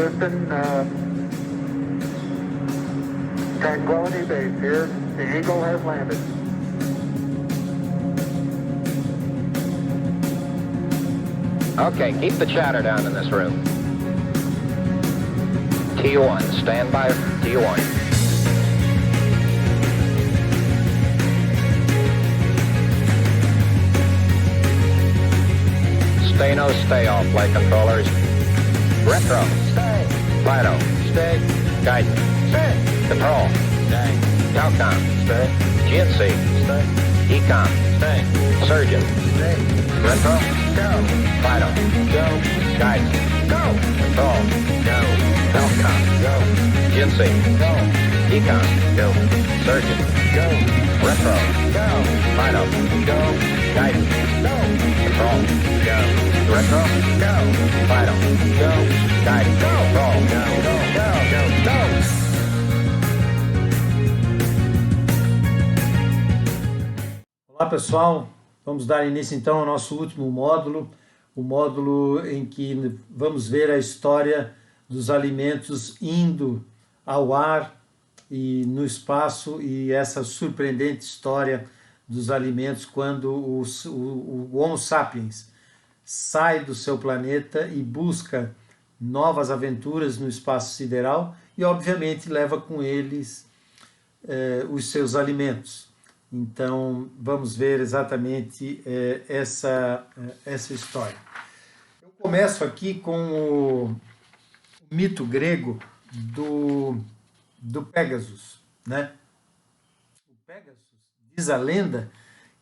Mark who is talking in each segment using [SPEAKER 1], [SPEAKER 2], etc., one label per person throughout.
[SPEAKER 1] Listen, Tranquility Base here. The Eagle has landed.
[SPEAKER 2] Okay, keep the chatter down in this room. T1, stand by T1. Stay no stay off, flight controllers. Retro, stay. Fido, stay. Guidance, stay. Control, stay. Telcom, stay. GNC, stay. Ecom, stay. Surgeon, stay. Retro, go. Fido, go. Guidance, go. Control, go. Telcom, go. GNC, go. Ecom, go. Surgeon, go. Retro, go. Fido, go. Guidance, go. Control, go. Retro, go. Fido, go. Guidance, go. Control, go. Go, go, go, go.
[SPEAKER 3] Olá pessoal, vamos dar início então ao nosso último módulo, o módulo em que vamos ver a história dos alimentos indo ao ar e no espaço e essa surpreendente história dos alimentos quando o Homo sapiens sai do seu planeta e busca novas aventuras no espaço sideral e obviamente leva com eles os seus alimentos. Então, vamos ver exatamente essa história. Eu começo aqui com o mito grego do Pégasus, né? O Pégasus, diz a lenda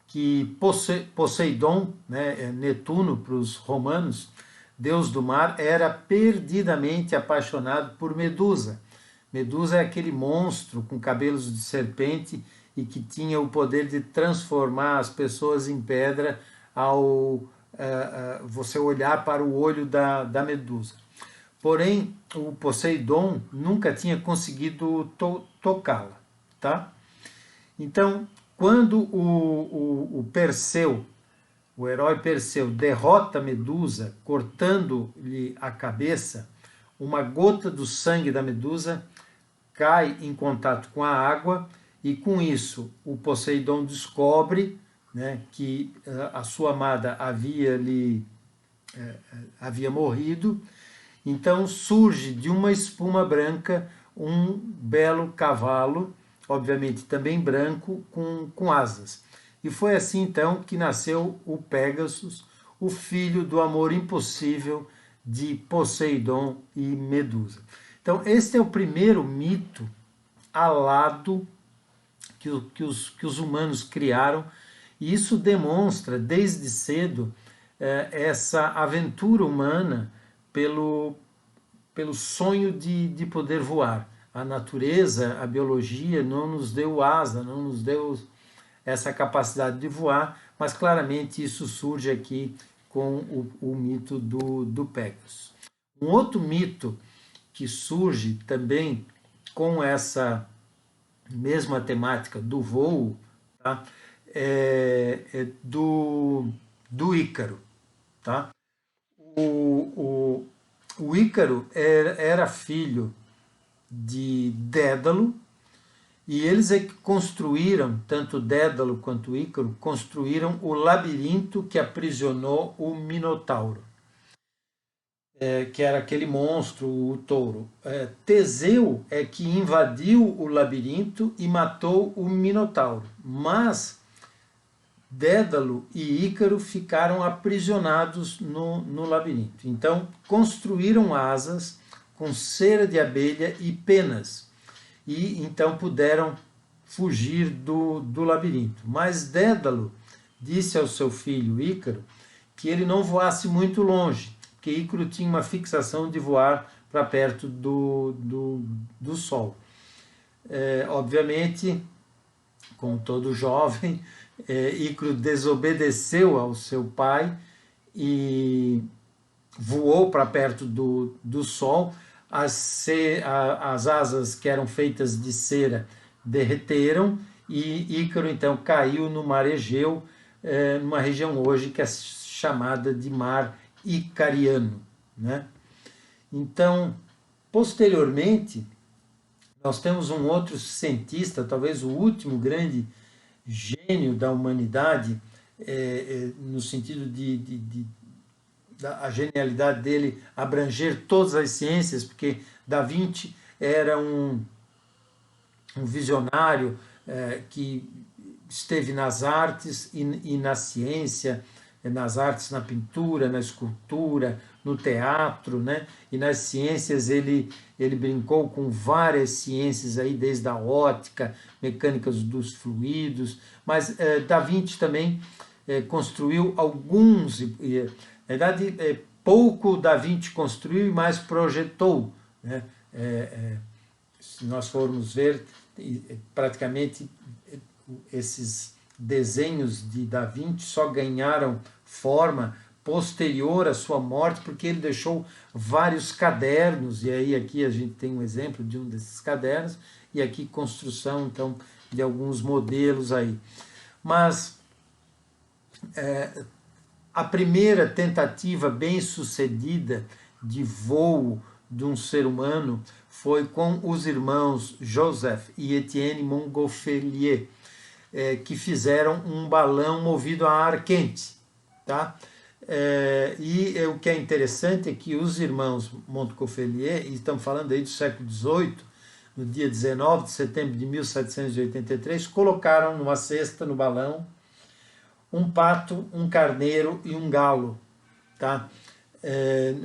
[SPEAKER 3] que Poseidon, né, Netuno para os romanos, deus do mar, era perdidamente apaixonado por Medusa. Medusa é aquele monstro com cabelos de serpente e que tinha o poder de transformar as pessoas em pedra ao você olhar para o olho da Medusa. Porém, o Poseidon nunca tinha conseguido tocá-la, tá? Então, quando o Perseu, o herói Perseu, derrota Medusa, cortando-lhe a cabeça, uma gota do sangue da Medusa cai em contato com a água e com isso o Poseidon descobre, né, que a sua amada havia morrido. Então surge de uma espuma branca um belo cavalo, obviamente também branco, com asas. E foi assim então que nasceu o Pégasus, o filho do amor impossível de Poseidon e Medusa. Então este é o primeiro mito alado que os humanos criaram, e isso demonstra desde cedo essa aventura humana pelo sonho de poder voar. A natureza, a biologia não nos deu asa, não nos deu essa capacidade de voar, mas claramente isso surge aqui com o mito do Pégasus. Um outro mito que surge também com essa mesma temática do voo, tá? Do Ícaro. Tá? O Ícaro era filho de Dédalo, e eles é que construíram, tanto Dédalo quanto Ícaro, construíram o labirinto que aprisionou o Minotauro, que era aquele monstro, o touro. Teseu é que invadiu o labirinto e matou o Minotauro, mas Dédalo e Ícaro ficaram aprisionados no labirinto. Então construíram asas com cera de abelha e penas, e então puderam fugir do labirinto. Mas Dédalo disse ao seu filho Ícaro que ele não voasse muito longe, porque Ícaro tinha uma fixação de voar para perto do Sol. Obviamente, como todo jovem, Ícaro desobedeceu ao seu pai e voou para perto do Sol. As asas que eram feitas de cera derreteram e Ícaro então caiu no mar Egeu, numa região hoje que é chamada de Mar Icariano, né? Então Posteriormente, nós temos um outro cientista, talvez o último grande gênio da humanidade, no sentido a genialidade dele abranger todas as ciências, porque Da Vinci era um visionário que esteve nas artes e na ciência, nas artes, na pintura, na escultura, no teatro, né? E nas ciências ele brincou com várias ciências aí, desde a ótica, mecânicas dos fluidos, mas Da Vinci também construiu alguns, na verdade pouco Da Vinci construiu e mais projetou, né? Se nós formos ver, praticamente esses desenhos de Da Vinci só ganharam forma posterior à sua morte, porque ele deixou vários cadernos, e aí aqui a gente tem um exemplo de um desses cadernos, e aqui construção, então, de alguns modelos aí. Mas a primeira tentativa bem-sucedida de voo de um ser humano foi com os irmãos Joseph e Etienne Montgolfier, que fizeram um balão movido a ar quente, tá? E o que é interessante é que os irmãos Montgolfier, e estamos falando aí do século XVIII, no dia 19 de setembro de 1783, colocaram numa cesta, no balão, um pato, um carneiro e um galo, tá?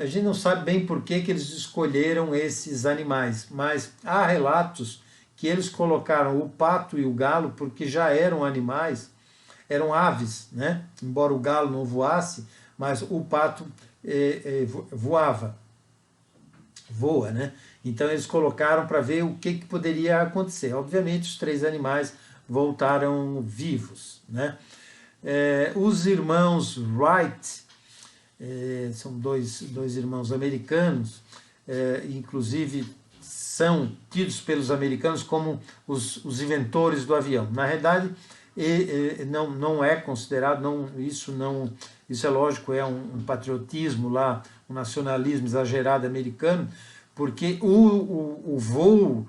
[SPEAKER 3] A gente não sabe bem por que eles escolheram esses animais, mas há relatos que eles colocaram o pato e o galo porque já eram animais, eram aves, né? Embora o galo não voasse, mas o pato voa, né? Então eles colocaram para ver o que poderia acontecer. Obviamente os três animais voltaram vivos, né? Os irmãos Wright, são dois irmãos americanos, inclusive são tidos pelos americanos como os inventores do avião. Na realidade, não é considerado, isso é lógico, é um patriotismo lá, um nacionalismo exagerado americano, porque o voo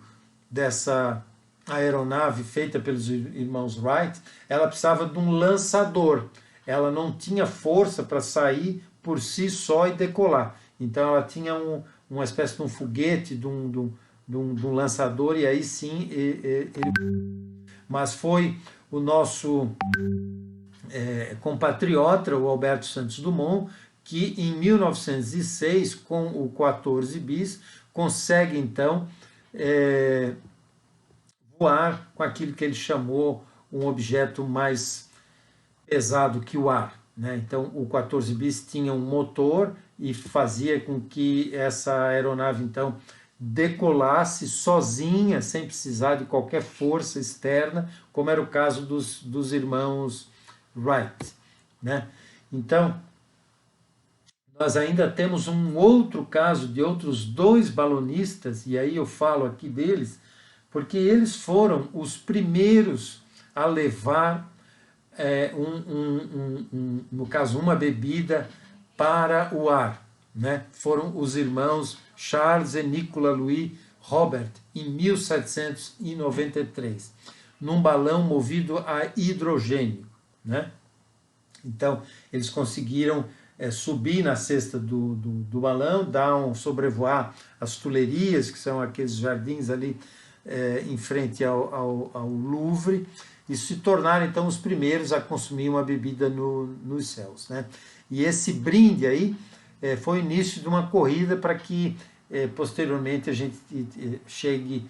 [SPEAKER 3] dessa aeronave feita pelos irmãos Wright, ela precisava de um lançador, ela não tinha força para sair por si só e decolar, então ela tinha uma espécie de um foguete, de um lançador, e aí sim mas foi o nosso compatriota, o Alberto Santos Dumont, que em 1906, com o 14 bis, consegue então voar com aquilo que ele chamou um objeto mais pesado que o ar, né? Então o 14 bis tinha um motor e fazia com que essa aeronave então decolasse sozinha, sem precisar de qualquer força externa, como era o caso dos irmãos Wright, né? Então, nós ainda temos um outro caso de outros dois balonistas, e aí eu falo aqui deles, porque eles foram os primeiros a levar, no caso, uma bebida para o ar, né? Foram os irmãos Charles e Nicolas Louis Robert, em 1793, num balão movido a hidrogênio, né? Então, eles conseguiram subir na cesta do balão, sobrevoar as Tulherias, que são aqueles jardins ali em frente ao Louvre, e se tornaram então os primeiros a consumir uma bebida nos céus, né? E esse brinde aí foi o início de uma corrida para que posteriormente a gente chegue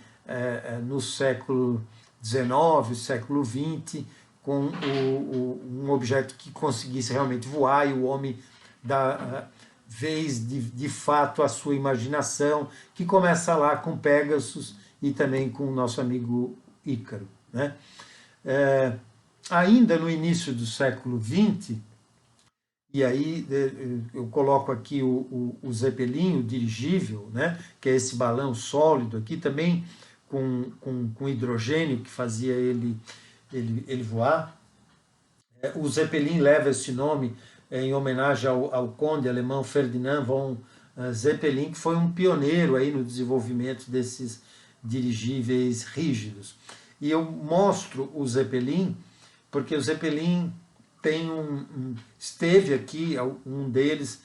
[SPEAKER 3] no século XIX, século XX, com um objeto que conseguisse realmente voar, e o homem dá vez de fato a sua imaginação, que começa lá com Pegasus e também com o nosso amigo Ícaro, né? Ainda no início do século XX, e aí eu coloco aqui o Zeppelin, o dirigível, né, que é esse balão sólido aqui, também com hidrogênio, que fazia ele voar. O Zeppelin leva esse nome em homenagem ao conde alemão Ferdinand von Zeppelin, que foi um pioneiro aí no desenvolvimento desses dirigíveis rígidos. E eu mostro o Zeppelin porque o Zeppelin tem esteve aqui, um deles,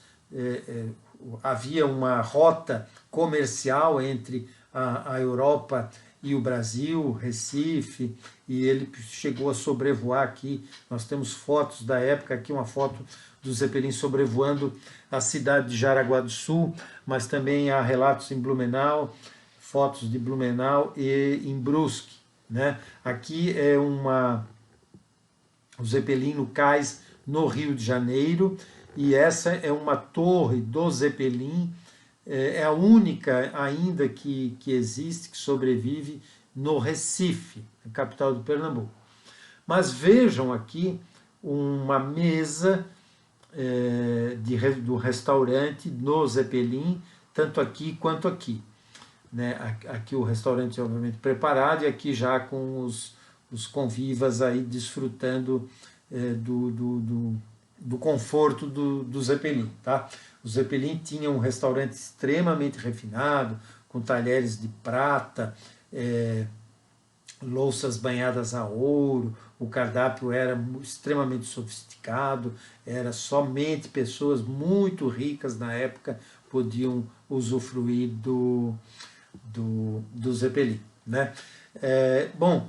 [SPEAKER 3] havia uma rota comercial entre a Europa e o Brasil, Recife, e ele chegou a sobrevoar aqui. Nós temos fotos da época, aqui uma foto do Zeppelin sobrevoando a cidade de Jaraguá do Sul, mas também há relatos em Blumenau, fotos de Blumenau e em Brusque, né? Aqui é o Zeppelin no cais no Rio de Janeiro, e essa é uma torre do Zeppelin, é a única ainda que existe, que sobrevive no Recife, a capital do Pernambuco. Mas vejam aqui uma mesa do restaurante no Zeppelin, tanto aqui quanto aqui. Né? Aqui o restaurante obviamente preparado, e aqui já com os convivas aí desfrutando do conforto do Zeppelin. Tá? O Zeppelin tinha um restaurante extremamente refinado, com talheres de prata, louças banhadas a ouro, o cardápio era extremamente sofisticado, era somente pessoas muito ricas na época podiam usufruir do Zeppelin. Né? Bom,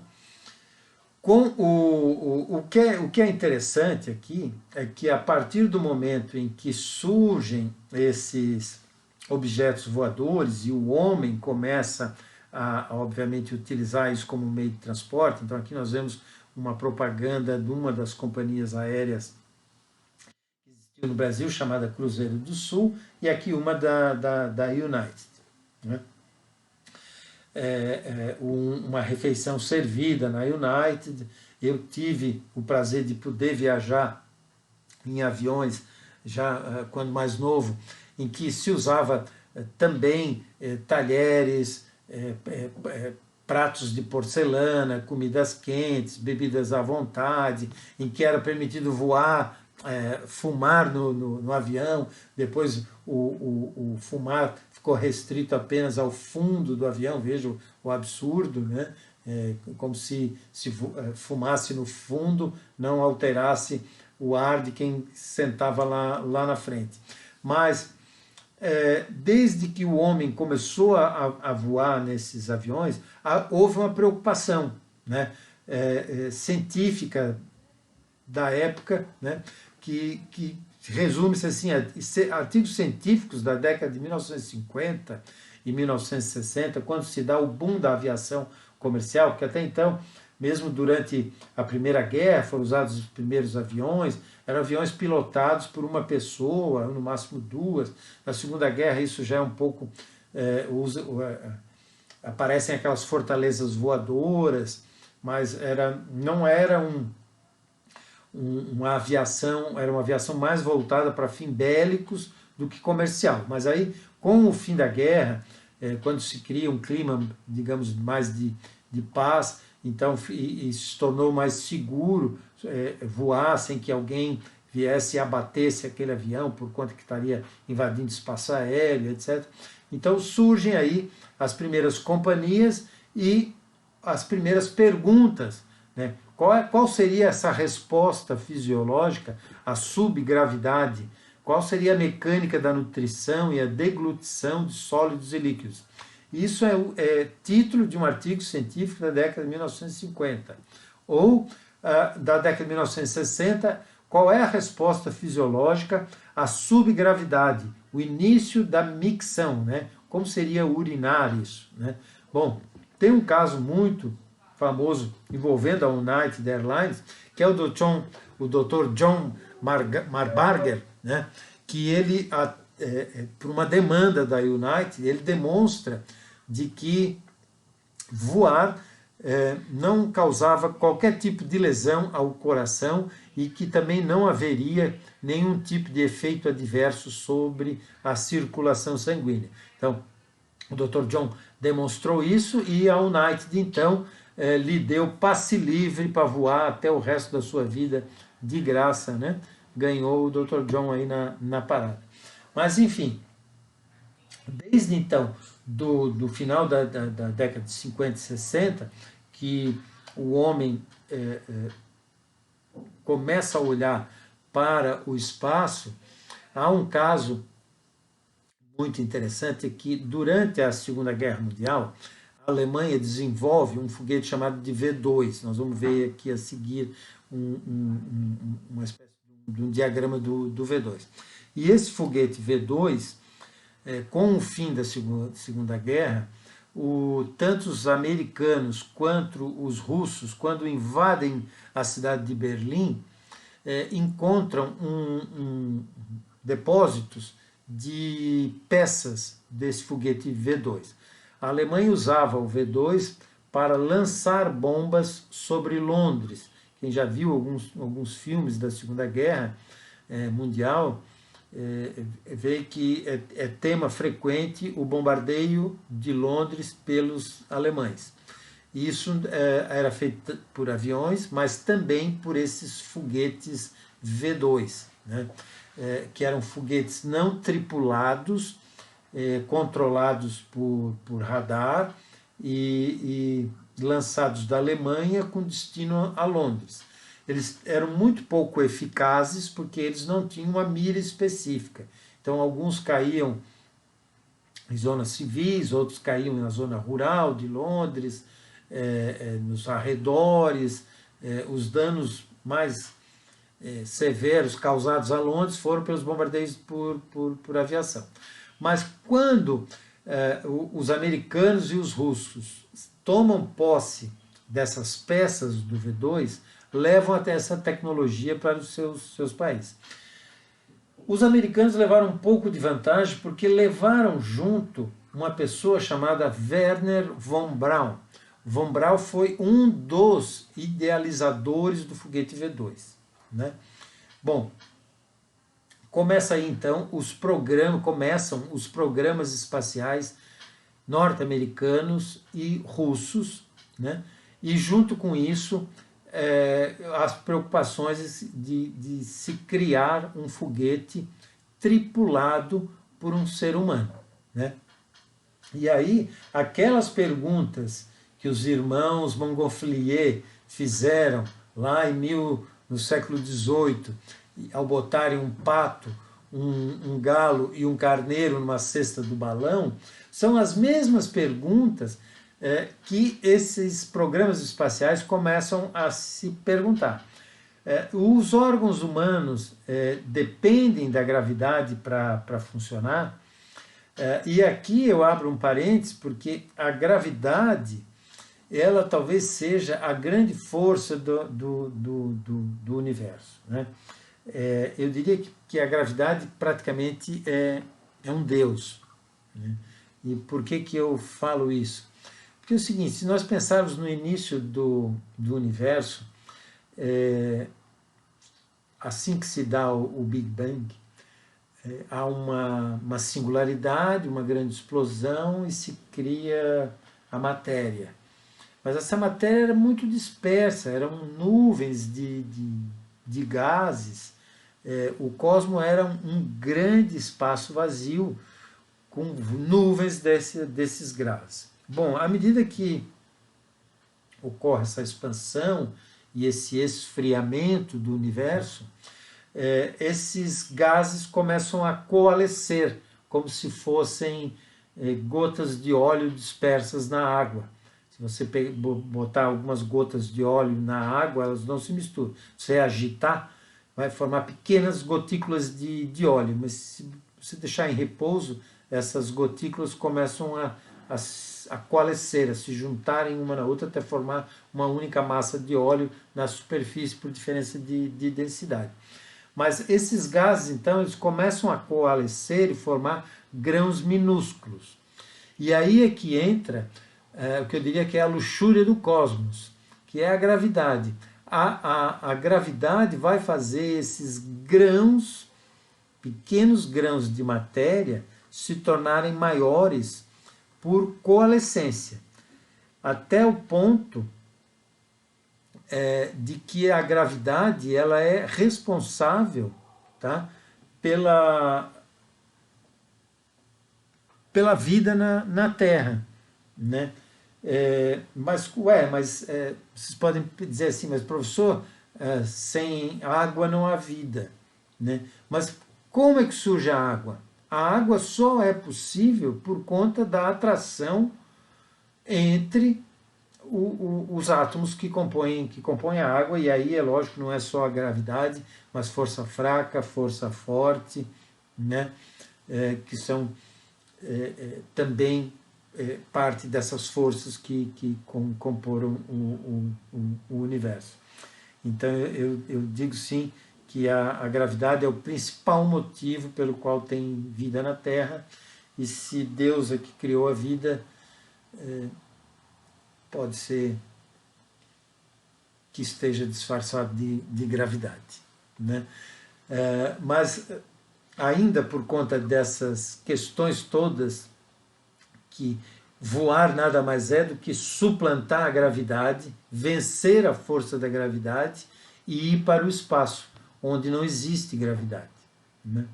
[SPEAKER 3] o que é interessante aqui é que a partir do momento em que surgem esses objetos voadores e o homem começa a obviamente utilizar isso como meio de transporte, então aqui nós vemos uma propaganda de uma das companhias aéreas que existiu no Brasil, chamada Cruzeiro do Sul, e aqui uma da United. Né? Uma refeição servida na United. Eu tive o prazer de poder viajar em aviões, já quando mais novo, em que se usava também talheres, pratos de porcelana, comidas quentes, bebidas à vontade, em que era permitido voar, fumar no avião. Depois o fumar ficou restrito apenas ao fundo do avião. Veja o absurdo, né? Como se fumasse no fundo, não alterasse o ar de quem sentava lá na frente. Mas desde que o homem começou a voar nesses aviões, houve uma preocupação, né, científica da época, né, que resume-se assim, artigos científicos da década de 1950 e 1960, quando se dá o boom da aviação comercial, que até então, mesmo durante a Primeira Guerra, foram usados os primeiros aviões, eram aviões pilotados por uma pessoa, no máximo duas. Na Segunda Guerra isso já é um pouco... aparecem aquelas fortalezas voadoras, mas não era uma aviação, era uma aviação mais voltada para fins bélicos do que comercial. Mas aí, com o fim da guerra, quando se cria um clima, digamos, mais de paz, então e se tornou mais seguro voar sem que alguém viesse e abatesse aquele avião por conta que estaria invadindo espaço aéreo, etc. Então surgem aí as primeiras companhias e as primeiras perguntas, né? Qual seria essa resposta fisiológica à subgravidade? Qual seria a mecânica da nutrição e a deglutição de sólidos e líquidos? Isso é título de um artigo científico da década de 1950. Ou da década de 1960, qual é a resposta fisiológica à subgravidade? O início da micção, né? Como seria urinar isso? Né? Bom, tem um caso muito famoso envolvendo a United Airlines, que é o Dr. John Marbarger, né? Que ele, por uma demanda da United, ele demonstra de que voar não causava qualquer tipo de lesão ao coração e que também não haveria nenhum tipo de efeito adverso sobre a circulação sanguínea. Então, o Dr. John demonstrou isso e a United, então, lhe deu passe livre para voar até o resto da sua vida de graça, né? Ganhou o Dr. John aí na parada. Mas, enfim, Desde então, do final da década de 50 e 60, que o homem começa a olhar para o espaço, há um caso muito interessante que, durante a Segunda Guerra Mundial, a Alemanha desenvolve um foguete chamado de V2. Nós vamos ver aqui a seguir uma espécie de um diagrama do V2. E esse foguete V2, com o fim da Segunda Guerra, tanto os americanos quanto os russos, quando invadem a cidade de Berlim, encontram depósitos de peças desse foguete V2. A Alemanha usava o V2 para lançar bombas sobre Londres. Quem já viu alguns filmes da Segunda Guerra Mundial vê que é tema frequente o bombardeio de Londres pelos alemães. Isso era feito por aviões, mas também por esses foguetes V2, né? Que eram foguetes não tripulados, controlados por radar e lançados da Alemanha com destino a Londres. Eles eram muito pouco eficazes porque eles não tinham uma mira específica. Então, alguns caíam em zonas civis, outros caíam na zona rural de Londres, nos arredores. Os danos mais severos causados a Londres foram pelos bombardeios por aviação. Mas quando os americanos e os russos tomam posse dessas peças do V2, levam até essa tecnologia para os seus países. Os americanos levaram um pouco de vantagem porque levaram junto uma pessoa chamada Wernher von Braun. Von Braun foi um dos idealizadores do foguete V2. Né? Bom, começam então os programas espaciais norte-americanos e russos, né? E junto com isso as preocupações de se criar um foguete tripulado por um ser humano, né? E aí, aquelas perguntas que os irmãos Montgolfier fizeram lá no século XVIII, ao botarem um pato, um galo e um carneiro numa cesta do balão, são as mesmas perguntas que esses programas espaciais começam a se perguntar. Os órgãos humanos dependem da gravidade para funcionar, e aqui eu abro um parênteses, porque a gravidade, ela talvez seja a grande força do universo, né? Eu diria que a gravidade praticamente é um Deus, né? E por que eu falo isso? Porque é o seguinte, se nós pensarmos no início do universo, assim que se dá o Big Bang, há uma singularidade, uma grande explosão e se cria a matéria. Mas essa matéria era muito dispersa, eram nuvens de gases. O cosmos era um grande espaço vazio com nuvens desses gases. Bom, à medida que ocorre essa expansão e esse esfriamento do universo, esses gases começam a coalescer, como se fossem gotas de óleo dispersas na água. Se você botar algumas gotas de óleo na água, elas não se misturam. Se você agitar, vai formar pequenas gotículas de óleo, mas se você deixar em repouso, essas gotículas começam a coalescer, a se juntarem uma na outra até formar uma única massa de óleo na superfície por diferença de densidade. Mas esses gases, então, eles começam a coalescer e formar grãos minúsculos. E aí é que entra o que eu diria que é a luxúria do cosmos, que é a gravidade. A gravidade vai fazer esses grãos, pequenos grãos de matéria, se tornarem maiores por coalescência, até o ponto de que a gravidade ela é responsável, tá, pela vida na Terra, né? Mas vocês podem dizer assim, mas professor, sem água não há vida, né? Mas como é que surge a água? A água só é possível por conta da atração entre os átomos que compõem a água, e aí é lógico, não é só a gravidade, mas força fraca, força forte, né? Que são também parte dessas forças que comporam o universo. Então eu digo sim que a gravidade é o principal motivo pelo qual tem vida na Terra, e se Deus é que criou a vida, pode ser que esteja disfarçado de gravidade, né? Mas ainda por conta dessas questões todas, que voar nada mais é do que suplantar a gravidade, vencer a força da gravidade e ir para o espaço, onde não existe gravidade, né?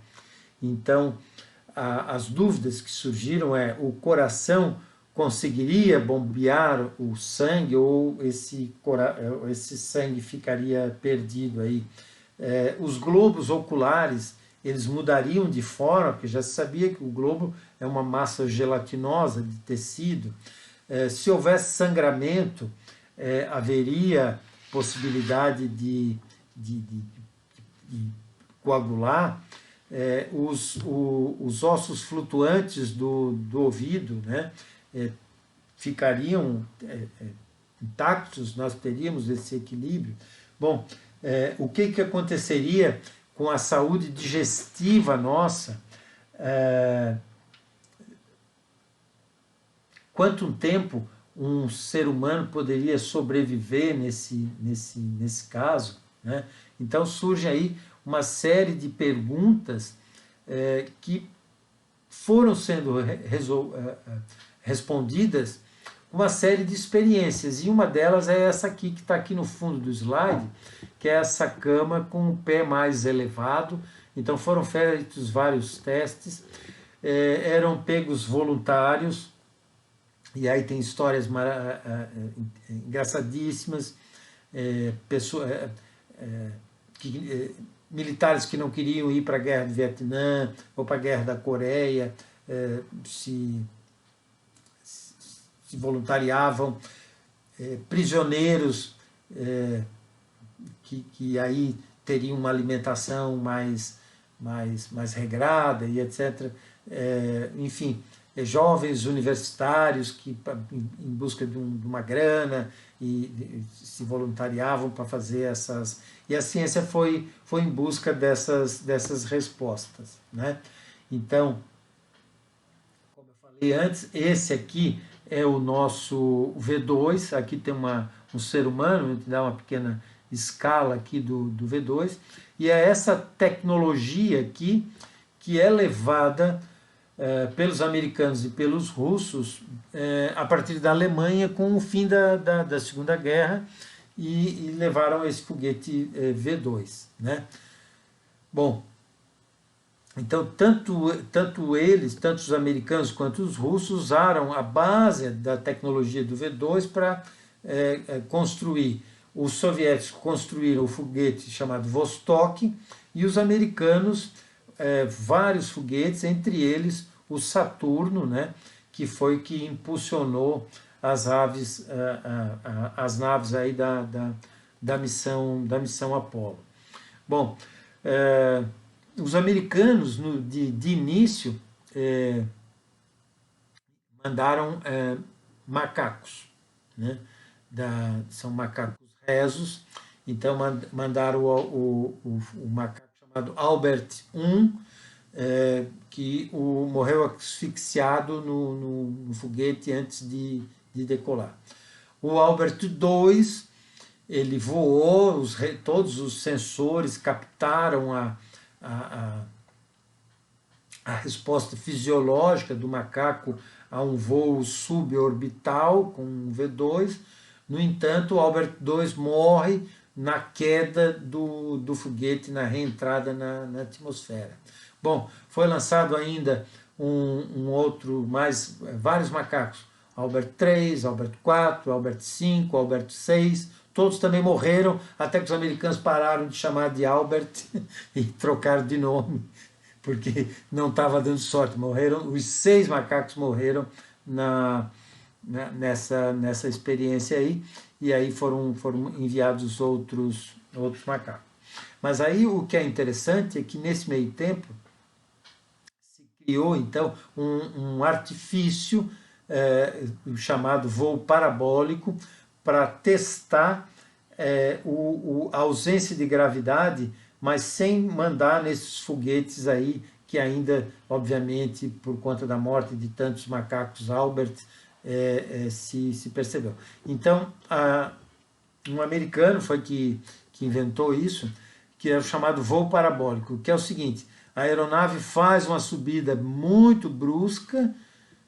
[SPEAKER 3] Então, as dúvidas que surgiram o coração conseguiria bombear o sangue, ou esse sangue ficaria perdido aí? Os globos oculares, eles mudariam de forma, porque já se sabia que o globo é uma massa gelatinosa de tecido. Se houvesse sangramento, haveria possibilidade de coagular. Os ossos flutuantes do ouvido, né, ficariam intactos, nós teríamos esse equilíbrio. Bom, o que aconteceria com a saúde digestiva nossa? Quanto tempo um ser humano poderia sobreviver nesse caso, né? Então surge aí uma série de perguntas que foram sendo respondidas com uma série de experiências, e uma delas é essa aqui, que está aqui no fundo do slide, que é essa cama com o pé mais elevado. Então foram feitos vários testes, eram pegos voluntários, e aí tem histórias engraçadíssimas, militares que não queriam ir para a guerra do Vietnã ou para a guerra da Coreia, se voluntariavam, prisioneiros que aí teriam uma alimentação mais regrada e etc. Enfim, jovens universitários que em busca de uma grana e se voluntariavam para fazer essas... E a ciência foi em busca dessas respostas, né? Então, como eu falei antes, esse aqui é o nosso V2, aqui tem um ser humano, a gente dá uma pequena escala aqui do V2, e é essa tecnologia aqui que é levada pelos americanos e pelos russos a partir da Alemanha com o fim da Segunda Guerra, e levaram esse foguete V2, né? Bom, então tanto os americanos quanto os russos usaram a base da tecnologia do V2 para construir. Os soviéticos construíram o foguete chamado Vostok, e os americanos vários foguetes, entre eles o Saturno, né, que foi que impulsionou as naves aí da missão Apollo. Bom, os americanos de início mandaram macacos, né, são macacos rezos. Então mandaram o macaco chamado Albert I, que morreu asfixiado no foguete antes de decolar. O Albert II, ele voou, todos os sensores captaram a resposta fisiológica do macaco a um voo suborbital com um V2. No entanto, o Albert II morre na queda do foguete, na reentrada na atmosfera. Bom, foi lançado ainda vários macacos, Albert 3, Albert 4, Albert 5, Albert 6, todos também morreram, até que os americanos pararam de chamar de Albert e trocaram de nome, porque não estava dando sorte. Morreram, os 6 macacos morreram nessa experiência aí, e aí foram enviados outros macacos. Mas aí o que é interessante é que nesse meio tempo se criou então um artifício chamado voo parabólico para testar a ausência de gravidade, mas sem mandar nesses foguetes aí que ainda, obviamente, por conta da morte de tantos macacos Albert, se percebeu. Então, um americano foi que inventou isso, que é o chamado voo parabólico, que é o seguinte: a aeronave faz uma subida muito brusca,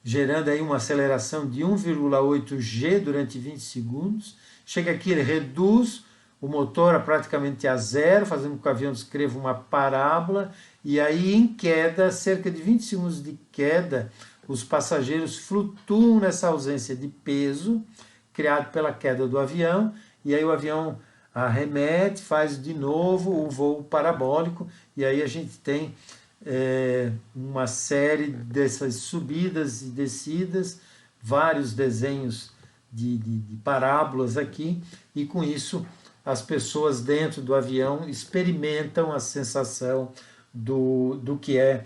[SPEAKER 3] gerando aí uma aceleração de 1,8 g durante 20 segundos, chega aqui, ele reduz o motor praticamente a zero, fazendo com que o avião descreva uma parábola, e aí em queda, cerca de 20 segundos de queda, os passageiros flutuam nessa ausência de peso, criado pela queda do avião, e aí o avião arremete, faz de novo o voo parabólico, e aí a gente tem uma série dessas subidas e descidas, vários desenhos de parábolas aqui, e com isso as pessoas dentro do avião experimentam a sensação do que é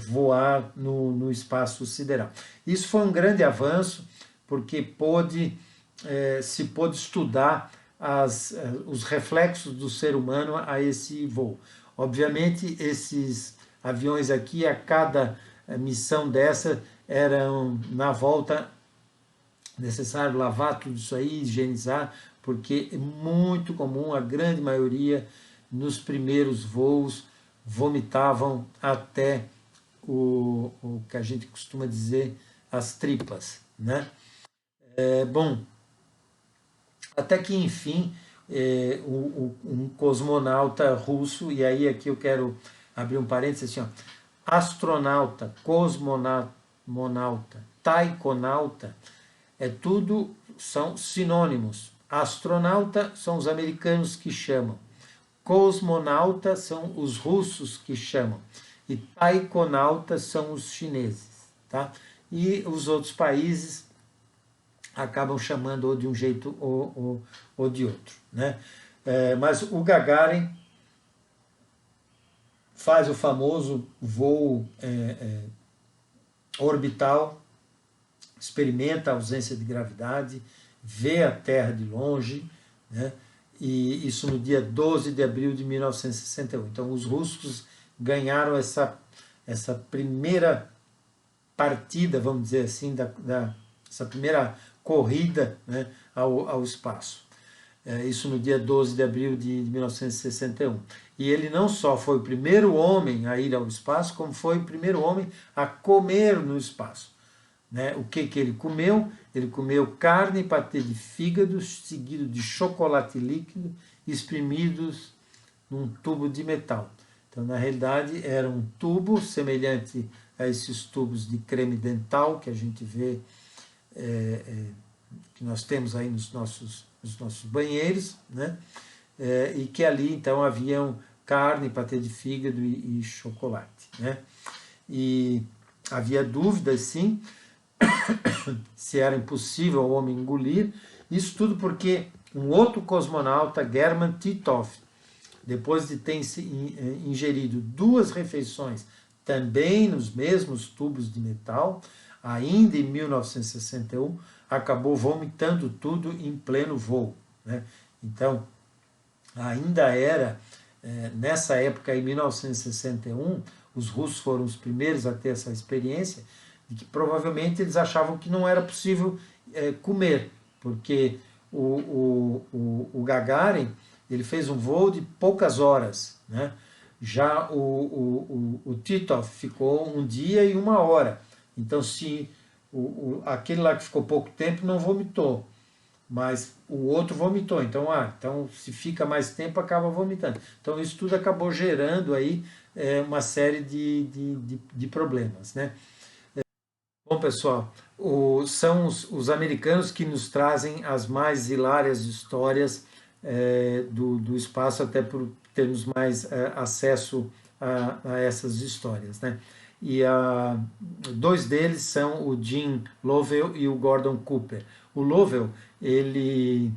[SPEAKER 3] voar no espaço sideral. Isso foi um grande avanço, porque se pôde estudar os reflexos do ser humano a esse voo. Obviamente, esses aviões aqui, a cada missão dessa, eram na volta necessário lavar tudo isso aí, higienizar, porque é muito comum, a grande maioria, nos primeiros voos, vomitavam até o que a gente costuma dizer, as tripas, né? Bom, até que enfim, um cosmonauta russo, e aí aqui eu quero abrir um parênteses assim, ó, astronauta, cosmonauta, taikonauta, tudo são sinônimos. Astronauta são os americanos que chamam, cosmonauta são os russos que chamam, e taikonauta são os chineses, tá? E os outros países acabam chamando ou de um jeito ou de outro, né? Mas o Gagarin faz o famoso voo orbital, experimenta a ausência de gravidade, vê a Terra de longe, né? E isso no dia 12 de abril de 1961. Então os russos ganharam essa primeira partida, vamos dizer assim, essa primeira corrida, né, ao espaço. Isso no dia 12 de abril de 1961. E ele não só foi o primeiro homem a ir ao espaço, como foi o primeiro homem a comer no espaço. Né? O que ele comeu? Ele comeu carne e patê de fígado, seguido de chocolate líquido, espremidos num tubo de metal. Então, na realidade, era um tubo semelhante a esses tubos de creme dental que a gente vê, que nós temos aí nos nossos banheiros, né? E que ali, então, haviam carne, patê de fígado e chocolate, né? E havia dúvidas, sim, se era impossível o homem engolir, isso tudo porque um outro cosmonauta, German Titov, depois de ter ingerido 2 refeições, também nos mesmos tubos de metal, ainda em 1961, acabou vomitando tudo em pleno voo, né? Então, ainda era, nessa época, em 1961, os russos foram os primeiros a ter essa experiência, de que provavelmente eles achavam que não era possível comer, porque o Gagarin, ele fez um voo de poucas horas, né? Já o Titov ficou 1 dia e 1 hora, então se aquele lá que ficou pouco tempo não vomitou, mas o outro vomitou, então se fica mais tempo acaba vomitando. Então isso tudo acabou gerando aí uma série de problemas, né? Bom, pessoal, são os americanos que nos trazem as mais hilárias histórias do espaço, até por termos mais acesso a essas histórias, né? E dois deles são o Jim Lovell e o Gordon Cooper. O Lovell, ele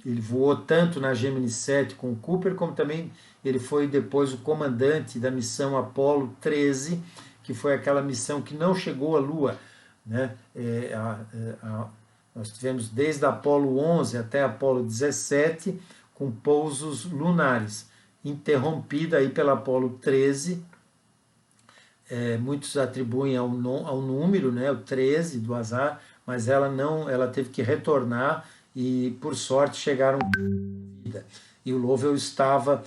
[SPEAKER 3] voou tanto na Gemini 7 com o Cooper, como também ele foi depois o comandante da missão Apollo 13, que foi aquela missão que não chegou à Lua, né? Nós tivemos desde a Apollo 11 até a Apollo 17 com pousos lunares, interrompida aí pela Apollo 13. Muitos atribuem ao número, né, o 13 do azar, mas ela teve que retornar e por sorte chegaram vida. E o Lovell estava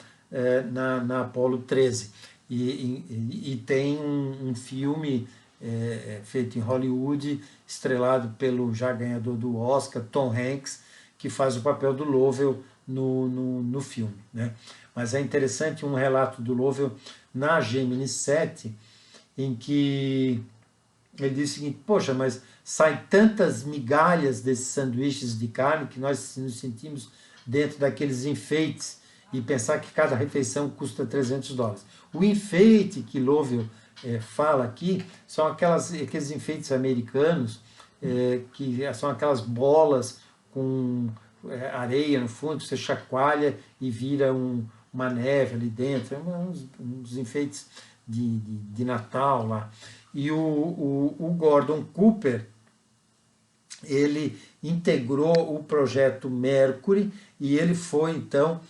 [SPEAKER 3] na Apollo 13 e tem um filme feito em Hollywood, estrelado pelo já ganhador do Oscar, Tom Hanks, que faz o papel do Lovell no filme, né? Mas é interessante um relato do Lovell na Gemini 7, em que ele diz o seguinte: poxa, mas sai tantas migalhas desses sanduíches de carne que nós nos sentimos dentro daqueles enfeites, e pensar que cada refeição custa $300. O enfeite que Lovell fala aqui são aqueles enfeites americanos, que são aquelas bolas com areia no fundo, você chacoalha e vira uma neve ali dentro, uns enfeites de Natal lá. E o Gordon Cooper, ele integrou o projeto Mercury, e ele foi então,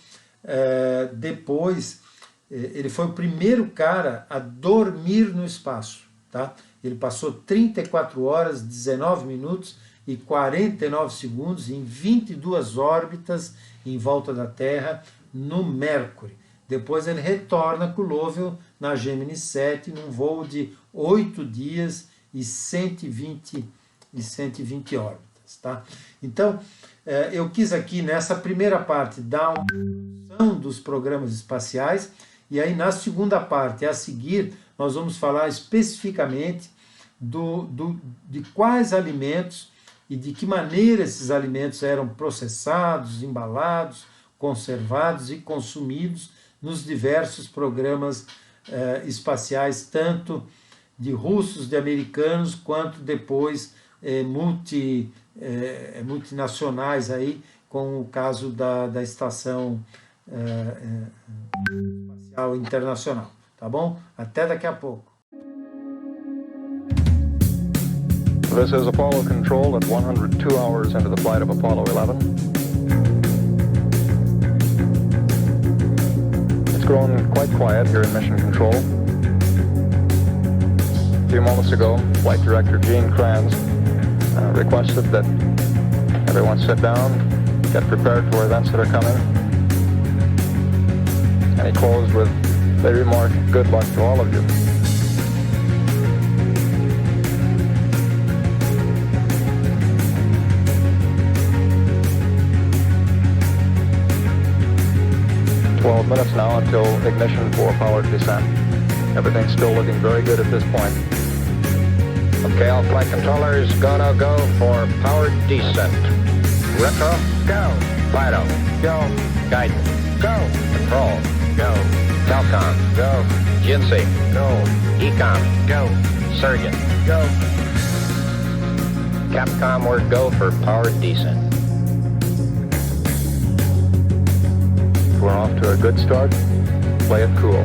[SPEAKER 3] depois, ele foi o primeiro cara a dormir no espaço, tá? Ele passou 34 horas, 19 minutos e 49 segundos em 22 órbitas em volta da Terra no Mercury. Depois ele retorna com o Lovell na Gemini 7 num voo de 8 dias e 120 órbitas, tá? Então, eu quis aqui nessa primeira parte dar uma introdução dos programas espaciais, e aí na segunda parte, a seguir, nós vamos falar especificamente de quais alimentos e de que maneira esses alimentos eram processados, embalados, conservados e consumidos nos diversos programas espaciais, tanto de russos, de americanos, quanto depois multinacionais, aí, com o caso da Estação Espacial Internacional. Tá bom? Até daqui a pouco.
[SPEAKER 2] This is Apollo Control at 102 hours into the flight of Apollo 11. It's grown quite quiet here in Mission Control. A few moments ago, Flight Director Gene Kranz requested that everyone sit down, get prepared for events that are coming. And he closed with the remark, "Good luck to all of you." Minutes now until ignition for powered descent. Everything's still looking very good at this point. Okay, all flight controllers, gonna go for powered descent. Retro, go. Fido, go. Guidance, go. Control, go. Telcom, go. GNC, go. Ecom, go. Surgeon, go. Capcom, we're go for powered descent. We're off to a good start. Play it cool.